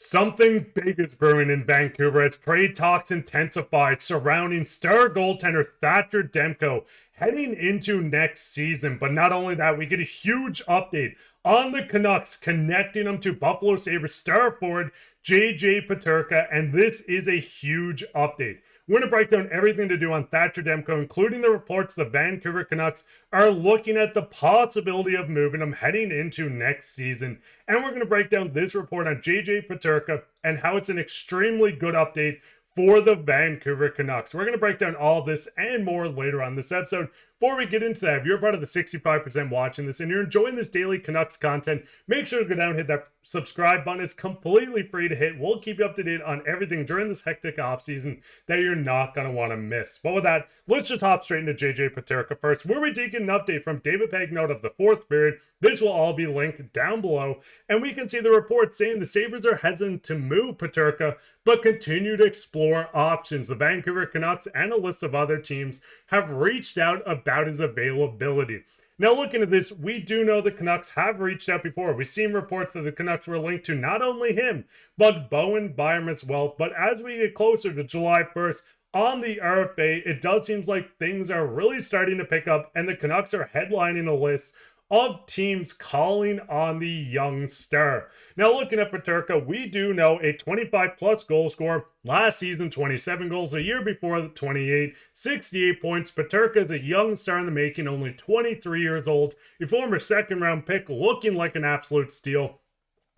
Something big is brewing in Vancouver as trade talks intensify surrounding star goaltender Thatcher Demko heading into next season. But not only that, we get a huge update on the Canucks connecting them to Buffalo Sabres star forward JJ Peterka, and this is a huge update. We're going to break down everything to do on Thatcher Demko, including the reports the Vancouver Canucks are looking at the possibility of moving him heading into next season. And we're going to break down this report on JJ Peterka and how it's an extremely good update for the Vancouver Canucks. We're going to break down all this and more later on this episode. Before we get into that, if you're part of the 65% watching this and you're enjoying this daily Canucks content, make sure to go down and hit that subscribe button. It's completely free to hit. We'll keep you up to date on everything during this hectic offseason that you're not going to want to miss. But with that, let's just hop straight into JJ Peterka first, where we take an update from David Pagnotta of the fourth period. This will all be linked down below, and we can see the report saying the Sabres are hesitant to move Peterka, but continue to explore options. The Vancouver Canucks and a list of other teams have reached out about his availability. Now, looking at this, we do know the Canucks have reached out before. We've seen reports that the Canucks were linked to not only him, but Bowen Byram as well. But as we get closer to July 1st, on the RFA, it does seem like things are really starting to pick up, and the Canucks are headlining a list of teams calling on the young star. Now, looking at Peterka, we do know a 25-plus goal scorer. Last season, 27 goals. A year before, 28, 68 points. Peterka is a young star in the making, only 23 years old. A former second-round pick, looking like an absolute steal.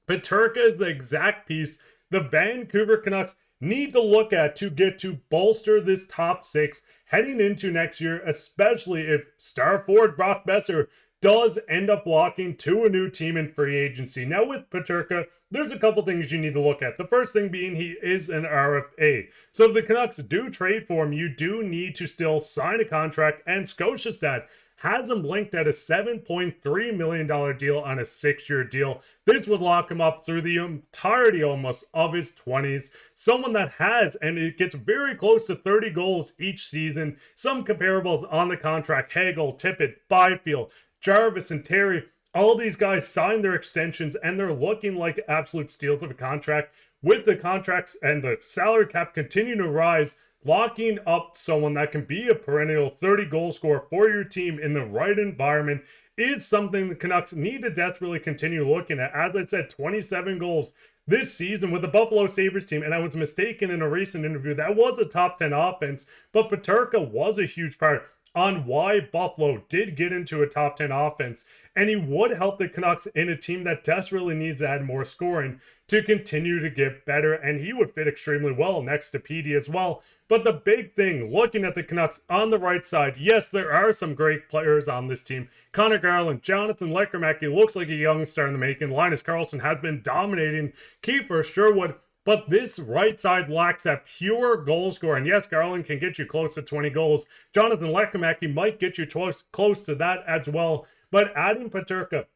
Peterka is the exact piece the Vancouver Canucks need to look at to get to bolster this top six heading into next year, especially if star forward Brock Boeser does end up walking to a new team in free agency. Now with Peterka, there's a couple things you need to look at. The first thing being he is an RFA. So if the Canucks do trade for him, you do need to still sign a contract, and Scotiastat has him linked at a $7.3 million deal on a 6-year deal. This would lock him up through the entirety almost of his 20s. Someone that has, and it gets very close to 30 goals each season. Some comparables on the contract: Hagel, Tippett, Byfield, Jarvis, and Terry. All these guys signed their extensions, and they're looking like absolute steals of a contract. With the contracts and the salary cap continuing to rise, locking up someone that can be a perennial 30-goal scorer for your team in the right environment is something the Canucks need to desperately continue looking at. As I said, 27 goals this season with the Buffalo Sabres team, and I was mistaken in a recent interview. That was a top 10 offense, but Peterka was a huge part on why Buffalo did get into a top 10 offense, and he would help the Canucks in a team that desperately needs to add more scoring to continue to get better, and he would fit extremely well next to Petey as well. But the big thing, looking at the Canucks on the right side, yes, there are some great players on this team. Conor Garland, Jonathan Leckерmacky looks like a young star in the making. Linus Karlsson has been dominating. Kiefer Sherwood. But this right side lacks that pure goal scorer. And yes, Garland can get you close to 20 goals. Jonathan Leckermacky might get you close to that as well. But adding Peterka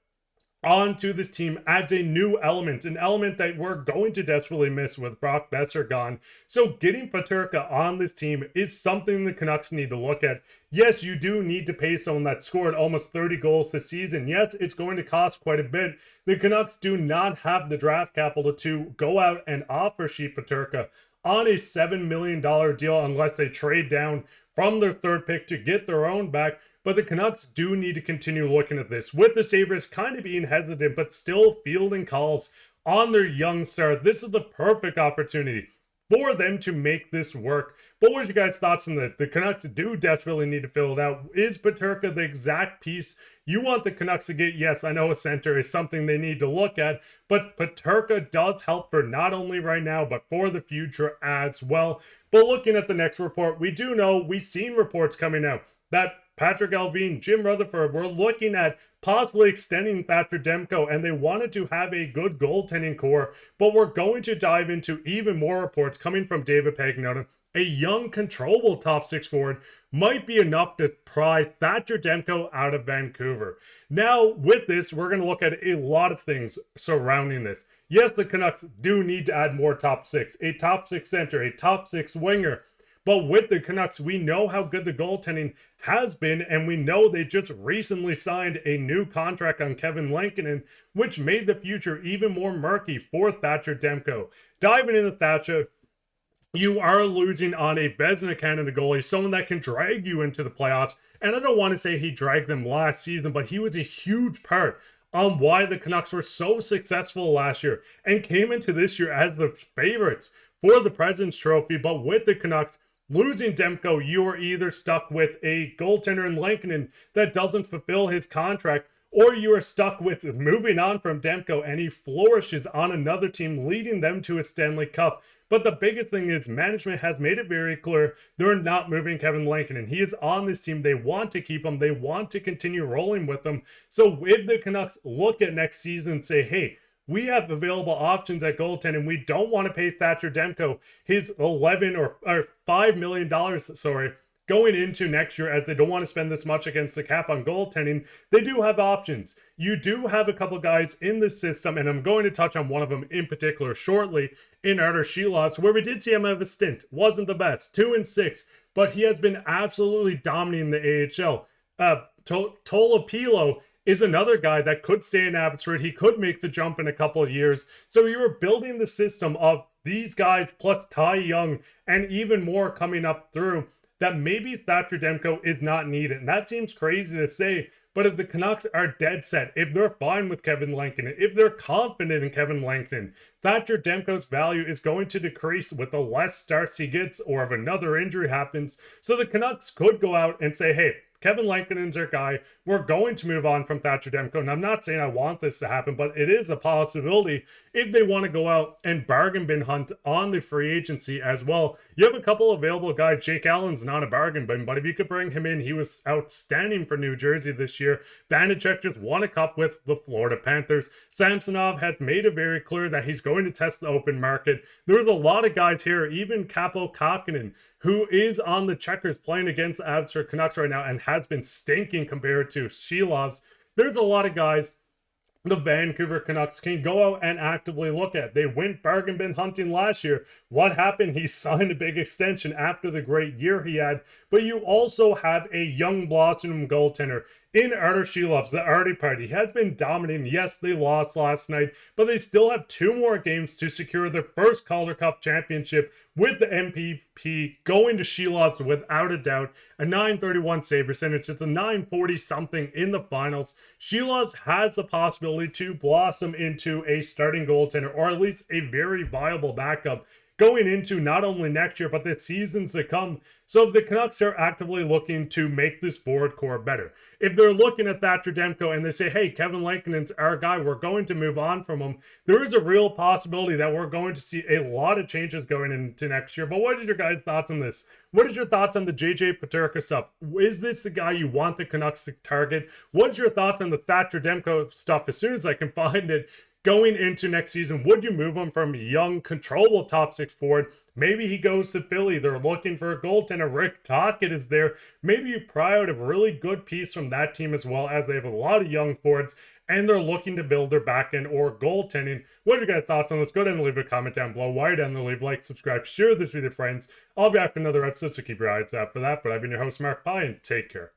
onto this team adds a new element, an element that we're going to desperately miss with Brock Boeser gone. So getting Peterka on this team is something the Canucks need to look at. Yes, you do need to pay someone that scored almost 30 goals this season. Yes, it's going to cost quite a bit. The Canucks do not have the draft capital to go out and offer Sheep Peterka on a $7 million deal unless they trade down from their third pick to get their own back. But the Canucks do need to continue looking at this, with the Sabres kind of being hesitant but still fielding calls on their young star. This is the perfect opportunity for them to make this work. But what's your guys' thoughts on that? The Canucks do desperately need to fill it out. Is Peterka the exact piece you want the Canucks to get? Yes, I know a center is something they need to look at, but Peterka does help for not only right now, but for the future as well. But looking at the next report, we do know, we've seen reports coming out that Patrik Allvin, Jim Rutherford were looking at possibly extending Thatcher Demko, and they wanted to have a good goaltending core. But we're going to dive into even more reports coming from David Pagnotta. A young, controllable top six forward might be enough to pry Thatcher Demko out of Vancouver. Now, with this, we're going to look at a lot of things surrounding this. Yes, the Canucks do need to add more top six, a top six center, a top six winger. But with the Canucks, we know how good the goaltending has been, and we know they just recently signed a new contract on Kevin Lankinen, which made the future even more murky for Thatcher Demko. Diving into Thatcher, you are losing on a Vezina Canada goalie, someone that can drag you into the playoffs. And I don't want to say he dragged them last season, but he was a huge part on why the Canucks were so successful last year and came into this year as the favorites for the President's Trophy. But with the Canucks losing Demko, you are either stuck with a goaltender in Lankinen that doesn't fulfill his contract, or you are stuck with moving on from Demko and he flourishes on another team, leading them to a Stanley Cup. But the biggest thing is management has made it very clear they're not moving Kevin Lankinen. He is on this team. They want to keep him. They want to continue rolling with him. So if the Canucks look at next season and say, hey, we have available options at goaltending, we don't want to pay Thatcher Demko his $5 million, going into next year, as they don't want to spend this much against the cap on goaltending, they do have options. You do have a couple guys in the system, and I'm going to touch on one of them in particular shortly, in Artur Shilovs, where we did see him have a stint. Wasn't the best, 2-6, but he has been absolutely dominating the AHL. Tolopilo is another guy that could stay in Abbotsford. He could make the jump in a couple of years. So you are building the system of these guys plus Ty Young and even more coming up through, that maybe Thatcher Demko is not needed. And that seems crazy to say, but if the Canucks are dead set, if they're fine with Kevin Lankinen, if they're confident in Kevin Lankinen, Thatcher Demko's value is going to decrease with the less starts he gets or if another injury happens. So the Canucks could go out and say, hey, Kevin Lankinen's our guy. We're going to move on from Thatcher Demko. And I'm not saying I want this to happen, but it is a possibility if they want to go out and bargain bin hunt on the free agency as well. You have a couple available guys. Jake Allen's not a bargain bin, but if you could bring him in, he was outstanding for New Jersey this year. Vanacek just won a cup with the Florida Panthers. Samsonov has made it very clear that he's going to test the open market. There's a lot of guys here, even Capo Kakinen, who is on the checkers playing against the Abbotsford Canucks right now and has been stinking compared to Shilovs. There's a lot of guys the Vancouver Canucks can go out and actively look at. They went bargain bin hunting last year. What happened? He signed a big extension after the great year he had. But you also have a young blossom goaltender in Artur Shilovs, the Artie Party. He has been dominating. Yes, they lost last night, but they still have 2 more games to secure their first Calder Cup championship with the MVP going to Shilovs without a doubt. A .931 save percentage. It's a .940 something in the finals. Shilovs has the possibility to blossom into a starting goaltender, or at least a very viable backup going into not only next year, but the seasons to come. So if the Canucks are actively looking to make this forward core better, if they're looking at Thatcher Demko and they say, hey, Kevin Lankinen's our guy, we're going to move on from him, there is a real possibility that we're going to see a lot of changes going into next year. But what is your guys' thoughts on this? What is your thoughts on the JJ Peterka stuff? Is this the guy you want the Canucks to target? What's your thoughts on the Thatcher Demko stuff? As soon as I can find it, going into next season, would you move him from young, controllable top 6 forward? Maybe he goes to Philly. They're looking for a goaltender. Rick Tocchet is there. Maybe you pry out a really good piece from that team as well, as they have a lot of young forwards and they're looking to build their back end or goaltending. What are your guys' thoughts on this? Go ahead and leave a comment down below. While you're down there, leave a like, subscribe, share this with your friends. I'll be back with another episode, so keep your eyes out for that. But I've been your host, Mark Pye, and take care.